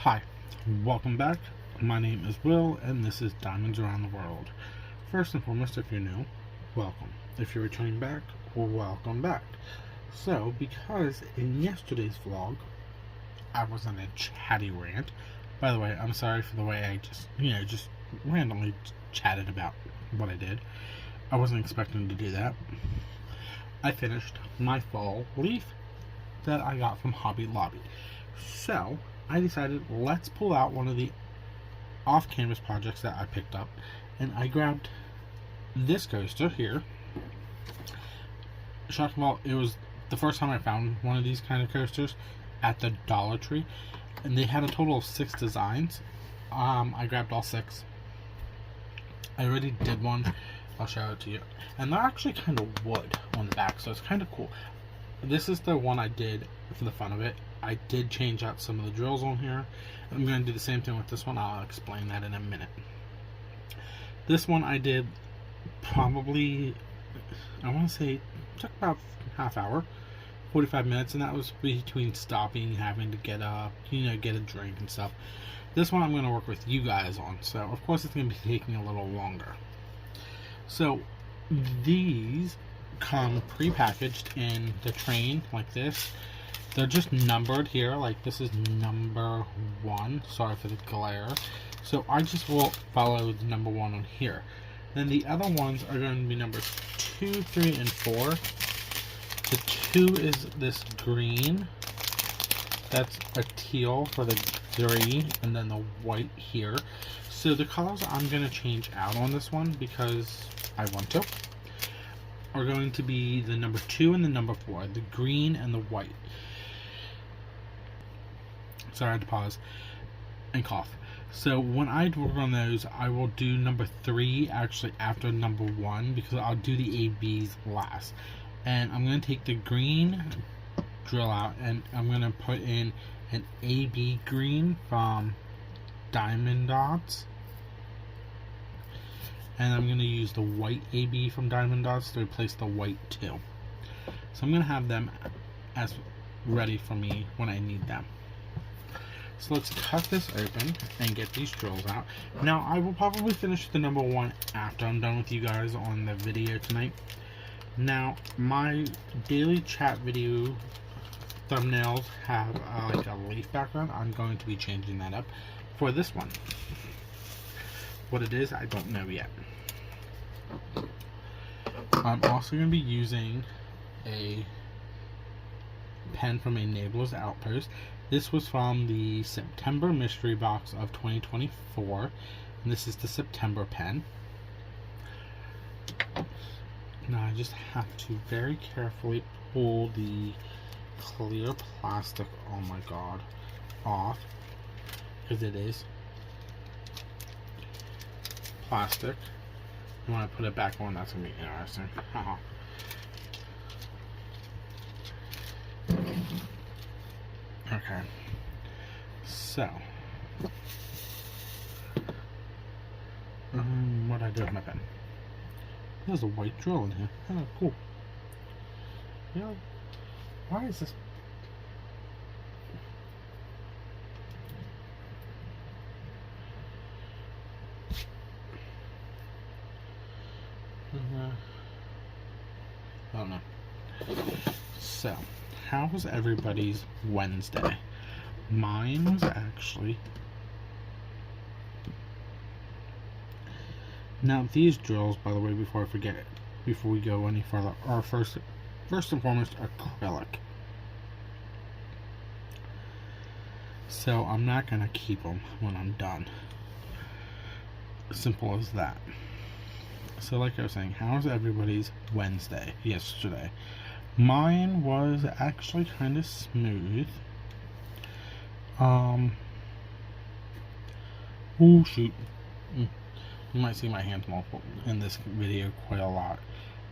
Hi, welcome back. My name is Will, and this is Diamonds Around the World. First and foremost, if you're new, welcome. If you're returning back, welcome back. So, because in yesterday's vlog, I was on a chatty rant. By the way, I'm sorry for the way I just randomly chatted about what I did. I wasn't expecting to do that. I finished my fall leaf that I got from Hobby Lobby. So, I decided let's pull out one of the off-canvas projects that I picked up, and I grabbed this coaster here. Shock of all, it was the first time I found one of these kind of coasters at the Dollar Tree, and they had a total of 6 designs. I grabbed all 6. I already did one. I'll show it to you, and they're actually kind of wood on the back, so it's kind of cool. This is the one I did for the fun of it. I did change out some of the drills on here. I'm going to do the same thing with this one. I'll explain that in a minute. This one I did probably, I want to say, took about half hour, 45 minutes, and that was between stopping, having to get up, get a drink and stuff. This one I'm going to work with you guys on, so of course it's going to be taking a little longer. So these come pre-packaged in the train like this. They're just numbered here, like this is number 1. Sorry for the glare. So I just will follow the number 1 on here. Then the other ones are going to be numbers 2, 3, and 4. The 2 is this green. That's a teal for the 3, and then the white here. So the colors I'm going to change out on this one because I want to are going to be the number 2 and the number 4, the green and the white. Sorry, I had to pause and cough. So when I work on those, I will do number 3 actually after number 1 because I'll do the ABs last. And I'm going to take the green drill out and I'm going to put in an AB green from Diamond Dots. And I'm going to use the white AB from Diamond Dots to replace the white 2. So I'm going to have them as ready for me when I need them. So let's cut this open and get these drills out. Now I will probably finish the number 1 after I'm done with you guys on the video tonight. Now my daily chat video thumbnails have like a leaf background. I'm going to be changing that up for this one. What it is, I don't know yet. I'm also going to be using a pen from Enabler's Outpost. This was from the September mystery box of 2024, and this is the September pen. Now I just have to very carefully pull the clear plastic, oh my god, off, because it is plastic. And when I put it back on, that's going to be interesting. Okay, so what did I do with my pen? There's a white drill in here. Oh, cool. Why is this? Oh no. So, how was everybody's Wednesday? Mine was actually... Now these drills, by the way, before I forget it, before we go any further, are first and foremost acrylic. So I'm not going to keep them when I'm done. Simple as that. So like I was saying, how was everybody's Wednesday yesterday? Mine was actually kind of smooth. Oh shoot. You might see my hands multiple in this video quite a lot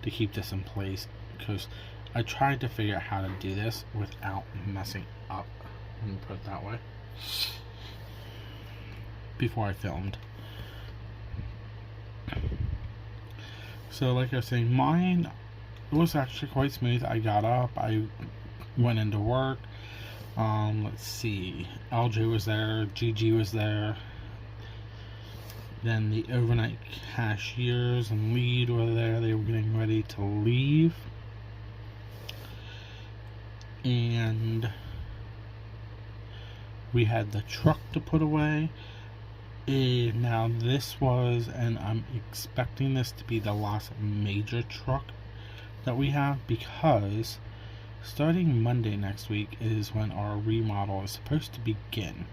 to keep this in place because I tried to figure out how to do this without messing up, let me put it that way, before I filmed. So like I was saying, mine was actually quite smooth. I got up, I went into work, Let's see. LJ was there. GG was there. Then the overnight cashiers and lead were there. They were getting ready to leave. And we had the truck to put away. Now this was, and I'm expecting this to be the last major truck that we have, because starting Monday next week is when our remodel is supposed to begin.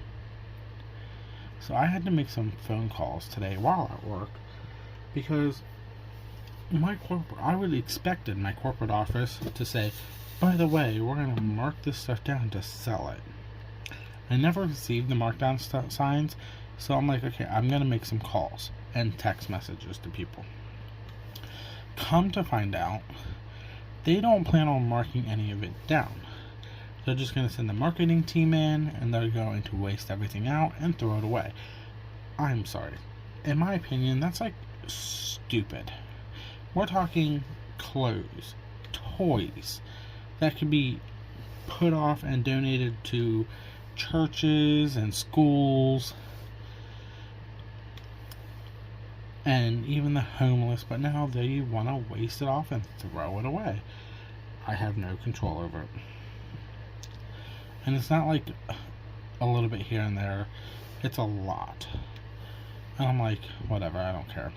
So I had to make some phone calls today while at work, because I would expected my corporate office to say, by the way, we're going to mark this stuff down to sell it. I never received the markdown signs, so I'm like, okay, I'm going to make some calls and text messages to people. Come to find out, they don't plan on marking any of it down. They're just going to send the marketing team in, and they're going to waste everything out and throw it away. I'm sorry. In my opinion, that's like stupid. We're talking clothes, toys that could be put off and donated to churches and schools and even the homeless, but now they want to waste it off and throw it away. I have no control over it. And it's not like a little bit here and there, it's a lot. And I'm like, whatever, I don't care.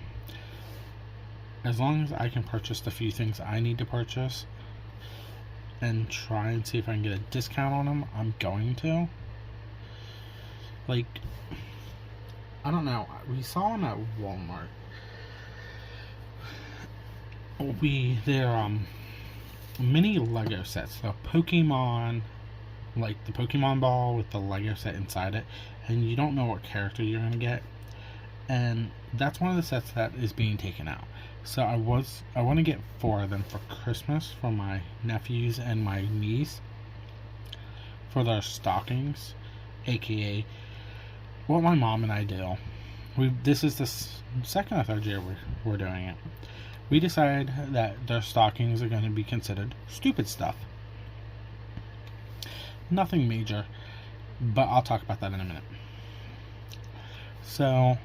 As long as I can purchase the few things I need to purchase and try and see if I can get a discount on them, I'm going to. Like, I don't know, we saw them at Walmart. They're mini Lego sets. The Pokemon, like the Pokemon ball with the Lego set inside it, and you don't know what character you're gonna get. And that's one of the sets that is being taken out. So I want to get 4 of them for Christmas for my nephews and my niece for their stockings, aka what my mom and I do. This is the second or third year we're doing it. We decided that their stockings are going to be considered stupid stuff. Nothing major, but I'll talk about that in a minute. So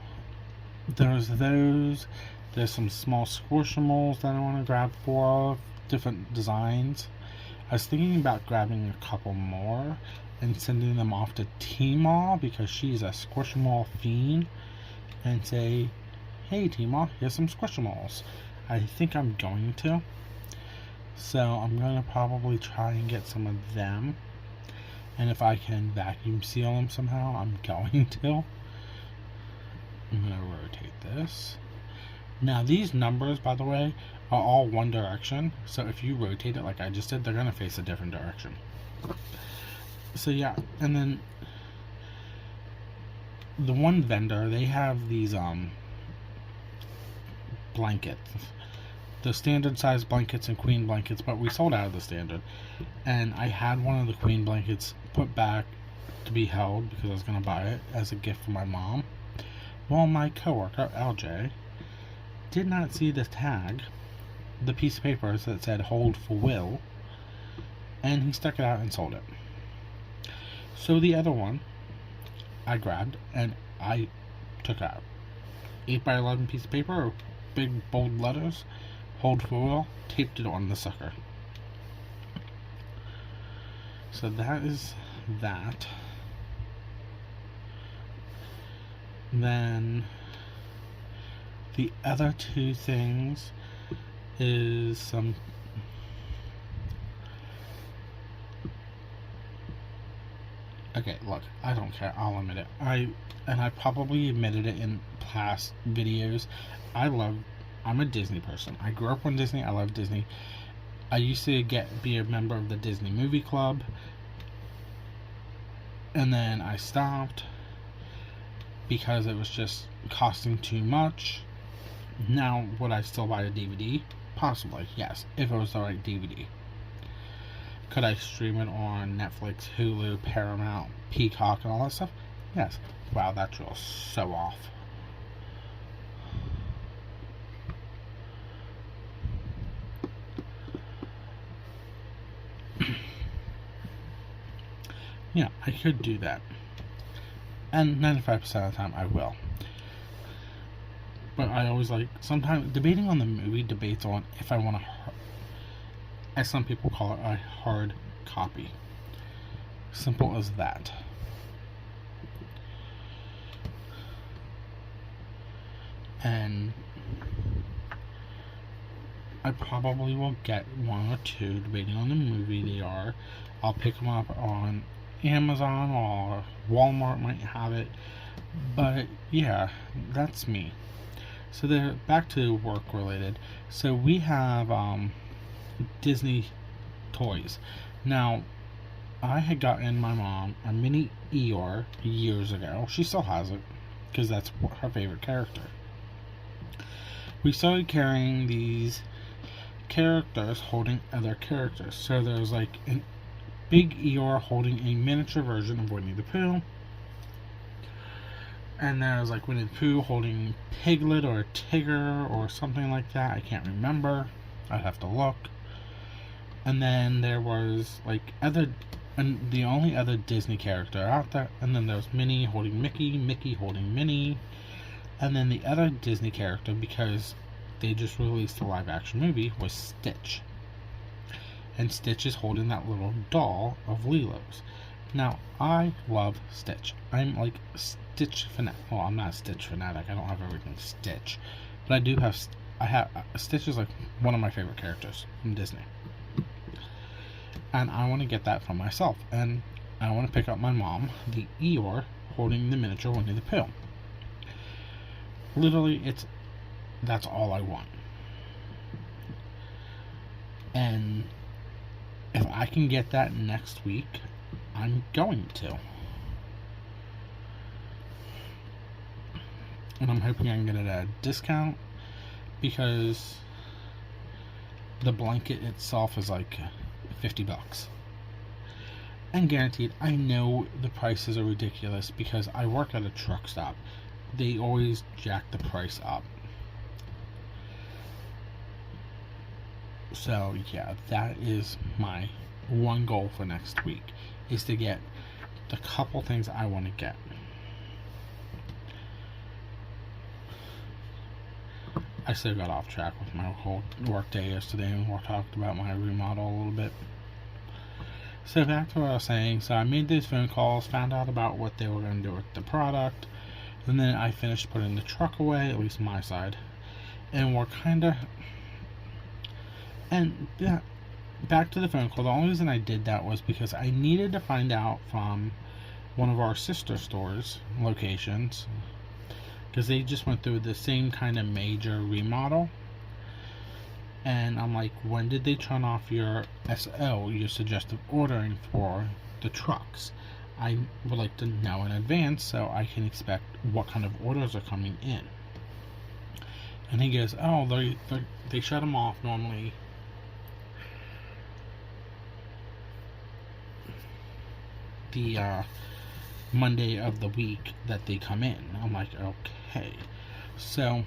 there's those. There's some small Squishimals that I want to grab for different designs. I was thinking about grabbing a couple more and sending them off to Tmall, because she's a Squishimal fiend, and say, hey Tmall, here's some Squishimals. I think I'm going to. So I'm going to probably try and get some of them. And if I can vacuum seal them somehow, I'm going to. I'm going to rotate this. Now these numbers, by the way, are all one direction. So if you rotate it like I just did, they're going to face a different direction. So yeah, and then the one vendor, they have these blankets. The standard size blankets and queen blankets, but we sold out of the standard. And I had one of the queen blankets put back to be held because I was going to buy it as a gift for my mom. Well, my coworker, LJ, did not see the tag, the piece of paper that said hold for Will, and he stuck it out and sold it. So the other one I grabbed and I took out 8x11 piece of paper, big bold letters, hold for Will, taped it on the sucker. So that is that. Then the other 2 things is some okay, look, I don't care, I'll admit it. I probably admitted it in past videos. I'm a Disney person. I grew up on Disney. I love Disney. I used to be a member of the Disney Movie Club, and then I stopped because it was just costing too much. Now, would I still buy a DVD? Possibly, yes, if it was the right DVD. Could I stream it on Netflix, Hulu, Paramount, Peacock, and all that stuff? Yes. Wow, that drill's so off. yeah, I could do that. And 95% of the time I will. But I always like, sometimes debating on the movie debates on if I want to, as some people call it, a hard copy. Simple as that. And I probably will get one or two depending on the movie they are. I'll pick them up on Amazon, or Walmart might have it. But yeah, that's me. So they're back to work related. So we have Disney toys. Now, I had gotten my mom a mini Eeyore years ago. She still has it because that's her favorite character. We started carrying these characters holding other characters. So there's like a big Eeyore holding a miniature version of Winnie the Pooh. And there's like Winnie the Pooh holding Piglet or Tigger or something like that. I can't remember. I'd have to look. And then there was like the only other Disney character out there. And then there's Minnie holding Mickey, Mickey holding Minnie. And then the other Disney character, because they just released a live action movie, was Stitch. And Stitch is holding that little doll of Lilo's. Now, I love Stitch. I'm like Stitch fanatic. Well, I'm not a Stitch fanatic. I don't have everything Stitch. But I do have, Stitch is like one of my favorite characters from Disney. And I want to get that for myself. And I want to pick up my mom, the Eeyore, holding the miniature Winnie the Pooh. Literally, that's all I want. And if I can get that next week, I'm going to. And I'm hoping I can get it at a discount, because the blanket itself is like $50. And guaranteed, I know the prices are ridiculous because I work at a truck stop. They always jack the price up. So yeah, that is my one goal for next week, is to get the couple things I want to get. I still got off track with my whole work day yesterday, and we talked about my remodel a little bit. So back to what I was saying. So I made these phone calls, found out about what they were going to do with the product, and then I finished putting the truck away, at least my side. And we're kind of... And yeah, back to the phone call. The only reason I did that was because I needed to find out from one of our sister stores locations, because they just went through the same kind of major remodel. And I'm like, when did they turn off your SO, your suggestive ordering for the trucks? I would like to know in advance so I can expect what kind of orders are coming in. And he goes, oh, they shut them off normally the Monday of the week that they come in. I'm like, okay. So,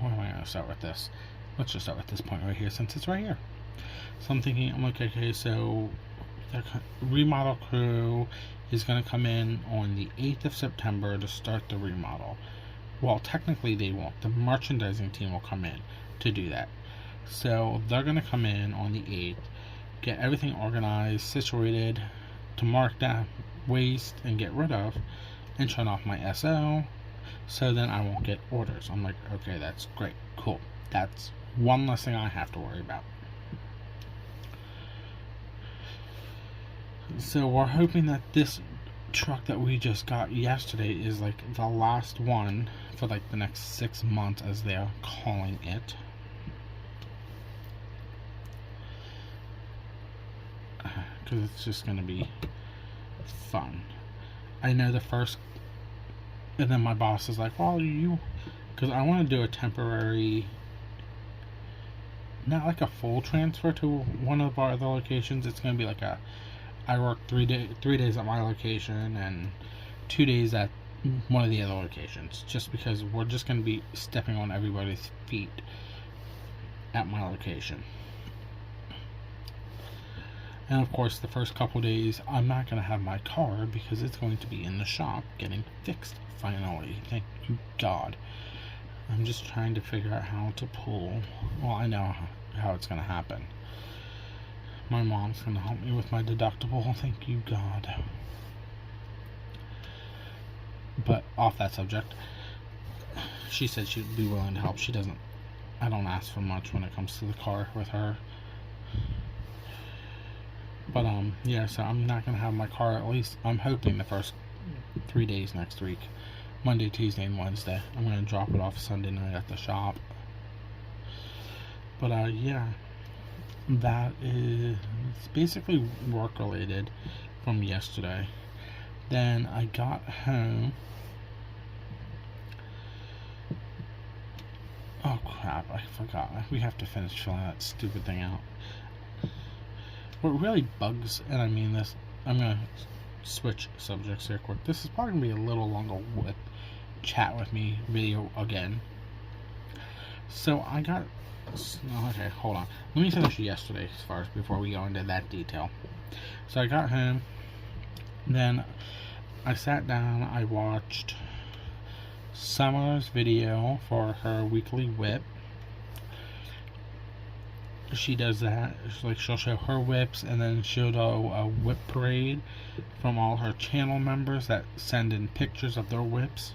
where am I going to start with this? Let's just start with this point right here, since it's right here. So I'm thinking, I'm like, okay, so the remodel crew is going to come in on the 8th of September to start the remodel. Well, technically they won't. The merchandising team will come in to do that. So they're going to come in on the 8th, get everything organized, situated, to mark down waste and get rid of, and turn off my SO, so then I won't get orders. I'm like, okay, that's great, cool. That's one less thing I have to worry about. So we're hoping that this truck that we just got yesterday is like the last one for like the next 6 months, as they're calling it. Because it's just going to be fun. I know the first... And then my boss is like, well, because I want to do a temporary... Not like a full transfer to one of our other locations. It's going to be like I work 3 days at my location and 2 days at one of the other locations. Just because we're just going to be stepping on everybody's feet at my location. And of course, the first couple days, I'm not going to have my car because it's going to be in the shop getting fixed finally. Thank you, God. I'm just trying to figure out how to pull. Well, I know how it's going to happen. My mom's going to help me with my deductible. Thank you, God. But off that subject, she said she'd be willing to help. She doesn't. I don't ask for much when it comes to the car with her. But yeah, so I'm not gonna have my car, at least I'm hoping, the first 3 days next week. Monday, Tuesday, and Wednesday. I'm gonna drop it off Sunday night at the shop. But yeah, that is basically work related from yesterday. Then I got home. Oh crap, I forgot. We have to finish filling that stupid thing out. What really bugs, and I mean this, I'm going to switch subjects here quick. This is probably going to be a little longer with chat with me video again. So I got, okay, hold on. Let me finish yesterday first before we go into that detail. So I got home, then I sat down, I watched Summer's video for her weekly whip. She does that. She'll show her whips, and then she'll do a whip parade from all her channel members that send in pictures of their whips.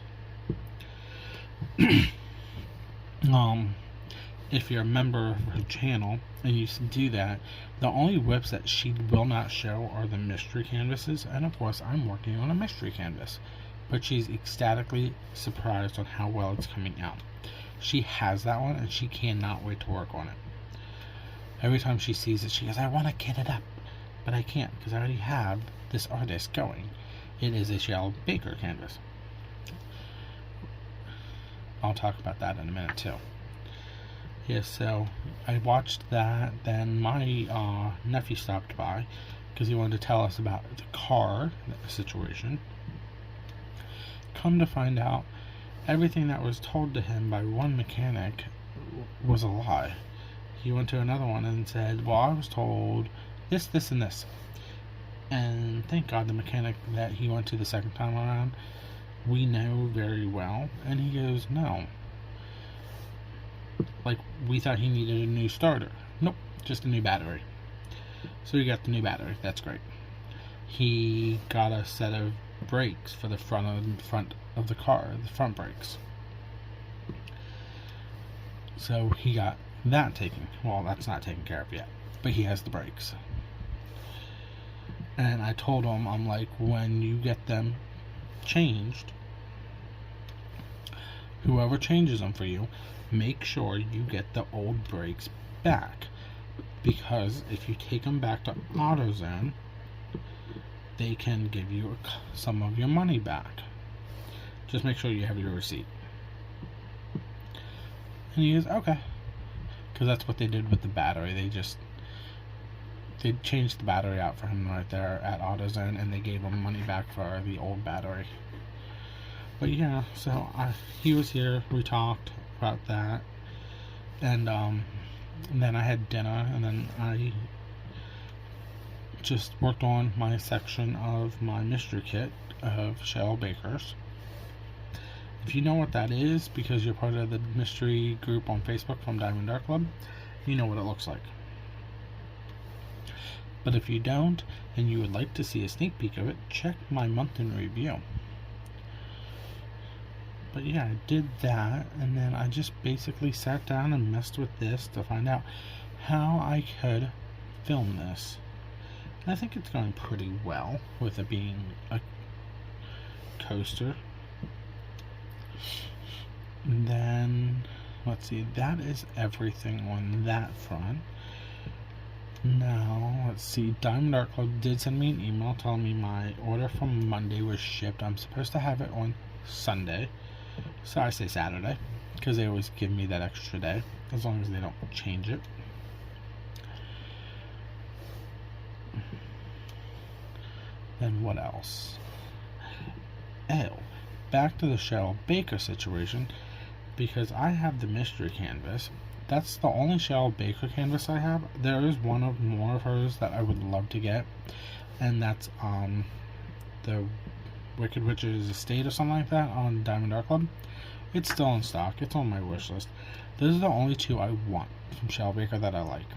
If you're a member of her channel and you do that, the only whips that she will not show are the mystery canvases, and of course I'm working on a mystery canvas, but she's ecstatically surprised on how well it's coming out. She has that one and she cannot wait to work on it. Every time she sees it, she goes, I want to get it up, but I can't because I already have this artist going. It is a Shell Baker canvas. I'll talk about that in a minute too. Yeah, so I watched that. Then my nephew stopped by because he wanted to tell us about the car situation. Come to find out, everything that was told to him by one mechanic was a lie. He went to another one and said, well, I was told this, this, and this. And thank God the mechanic that he went to the second time around, we know very well. And he goes, no. Like, we thought he needed a new starter. Nope, just a new battery. So he got the new battery. That's great. He got a set of brakes for the front of the car, the front brakes. So he got that taken. Well, that's not taken care of yet, but he has the brakes. And I told him, I'm like, when you get them changed, whoever changes them for you, make sure you get the old brakes back, because if you take them back to AutoZone, they can give you some of your money back. Just make sure you have your receipt. And he goes, okay. Because that's what they did with the battery. They changed the battery out for him right there at AutoZone, and they gave him money back for the old battery. But yeah, so he was here, we talked about that, and then I had dinner, and then I just worked on my section of my mystery kit of Shell Bakers. If you know what that is, because you're part of the mystery group on Facebook from Diamond Art Club, you know what it looks like. But if you don't, and you would like to see a sneak peek of it, check my month in review. But yeah, I did that, and then I just basically sat down and messed with this to find out how I could film this. And I think it's going pretty well, with it being a coaster. And then, let's see, that is everything on that front. Now, let's see, Diamond Art Club did send me an email telling me my order from Monday was shipped. I'm supposed to have it on Sunday. So I say Saturday, because they always give me that extra day, as long as they don't change it. Then what else? Oh, back to the Shell Baker situation, because I have the mystery canvas that's the only Cheryl Baker canvas I have. There is one of more of hers that I would love to get, and that's the Wicked Witch's Estate or something like that on Diamond Art Club. It's still in stock. It's on my wish list. Those are the only two I want from Cheryl Baker that I like.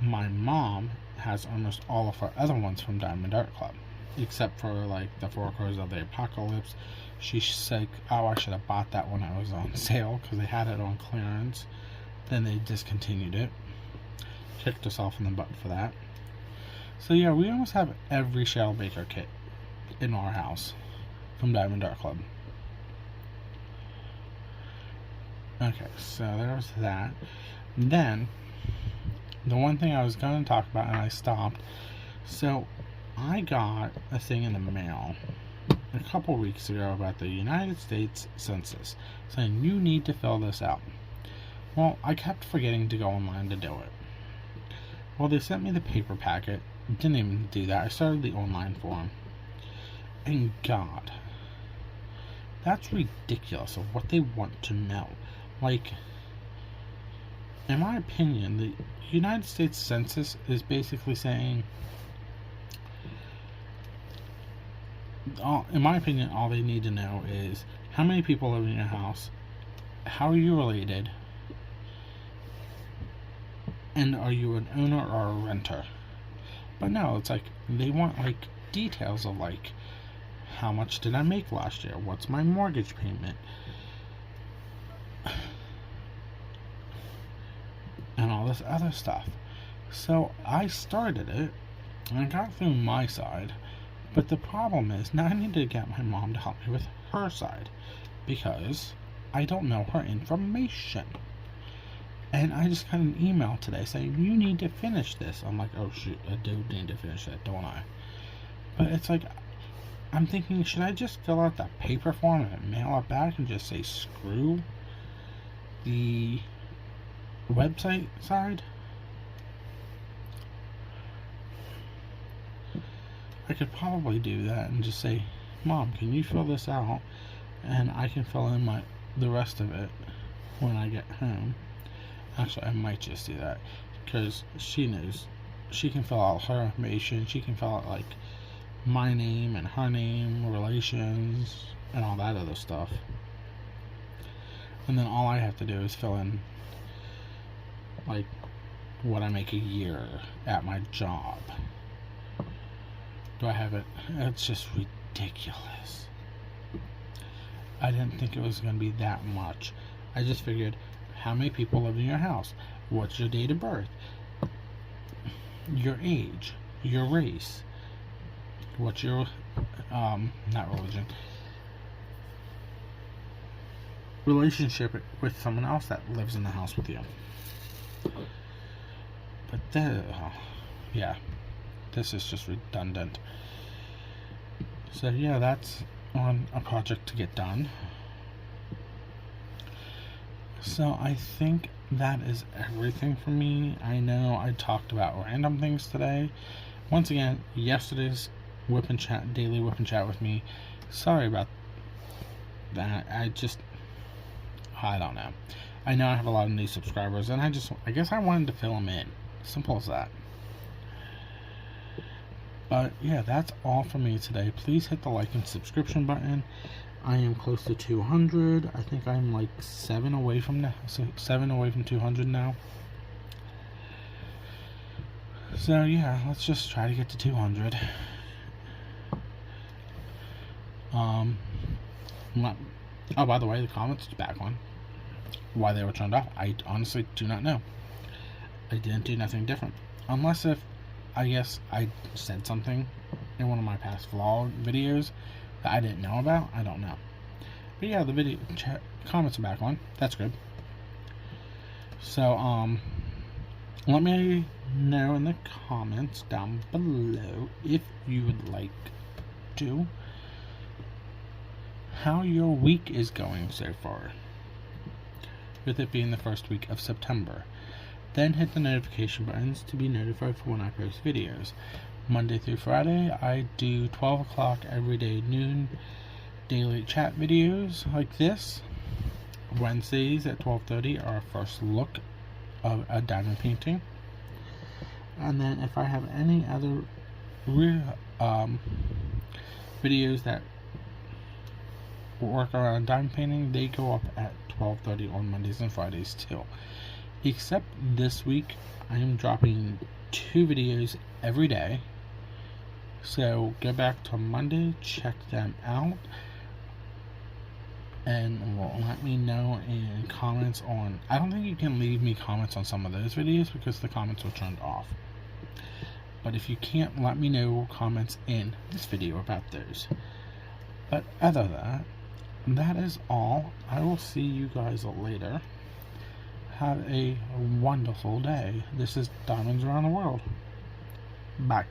My mom has almost all of her other ones from Diamond Art Club, except for like the Four Colors of the Apocalypse. She said, oh, I should have bought that when I was on sale because they had it on clearance. Then they discontinued it. Kicked herself in the butt for that. So yeah, we almost have every Cheryl Baker kit in our house from Diamond Art Club. Okay, so there's that. Then, the one thing I was going to talk about and I stopped. So, I got a thing in the mail a couple weeks ago about the United States Census saying you need to fill this out. Well, I kept forgetting to go online to do it. Well, they sent me the paper packet. Didn't even do that. I started the online form. And God, that's ridiculous of what they want to know. Like, in my opinion, the United States Census is basically saying, in my opinion, all they need to know is how many people live in your house, how are you related, and are you an owner or a renter? But no, it's like, they want, like, details of, like, how much did I make last year? What's my mortgage payment? And all this other stuff. So I started it, and I got through my side, but the problem is, now I need to get my mom to help me with her side, because I don't know her information. And I just got an email today saying, you need to finish this. I'm like, oh shoot, I do need to finish that, don't I? But it's like, I'm thinking, should I just fill out that paper form and mail it back and just say screw the website side? I could probably do that and just say, Mom, can you fill this out? And I can fill in the rest of it when I get home. Actually, I might just do that because she knows. She can fill out her information. She can fill out like my name and her name, relations, and all that other stuff. And then all I have to do is fill in like what I make a year at my job. Do I have it? It's just ridiculous. I didn't think it was going to be that much. I just figured, how many people live in your house? What's your date of birth? Your age? Your race? What's your, not religion, relationship with someone else that lives in the house with you? But yeah, this is just redundant. So yeah, that's on a project to get done. So I think that is everything for me. I know I talked about random things today. Once again, yesterday's Whip and Chat, daily Whip and Chat with me. Sorry about that. I don't know. I know I have a lot of new subscribers, and I guess I wanted to fill them in. Simple as that. But yeah, that's all for me today. Please hit the like and subscription button. I am close to 200. I think I'm like 7 away from 200 now. So yeah, let's just try to get to 200. Oh, by the way, the comments are back on. Why they were turned off, I honestly do not know. I didn't do nothing different, unless if I guess I said something in one of my past vlog videos that I didn't know about. I don't know. But yeah, the comments are back on. That's good. So, let me know in the comments down below if you would like to how your week is going so far, with it being the first week of September. Then hit the notification buttons to be notified for when I post videos. Monday through Friday, I do 12 o'clock every day, noon, daily chat videos like this. Wednesdays at 12:30 are our first look of a diamond painting. And then if I have any other videos that work around diamond painting, they go up at 12:30 on Mondays and Fridays too. Except this week, I am dropping 2 videos every day. So go back to Monday, check them out, and let me know in comments on. I don't think you can leave me comments on some of those videos because the comments are turned off. But if you can't, let me know comments in this video about those. But other than that, that is all. I will see you guys later. Have a wonderful day. This is Diamonds Around the World. Bye.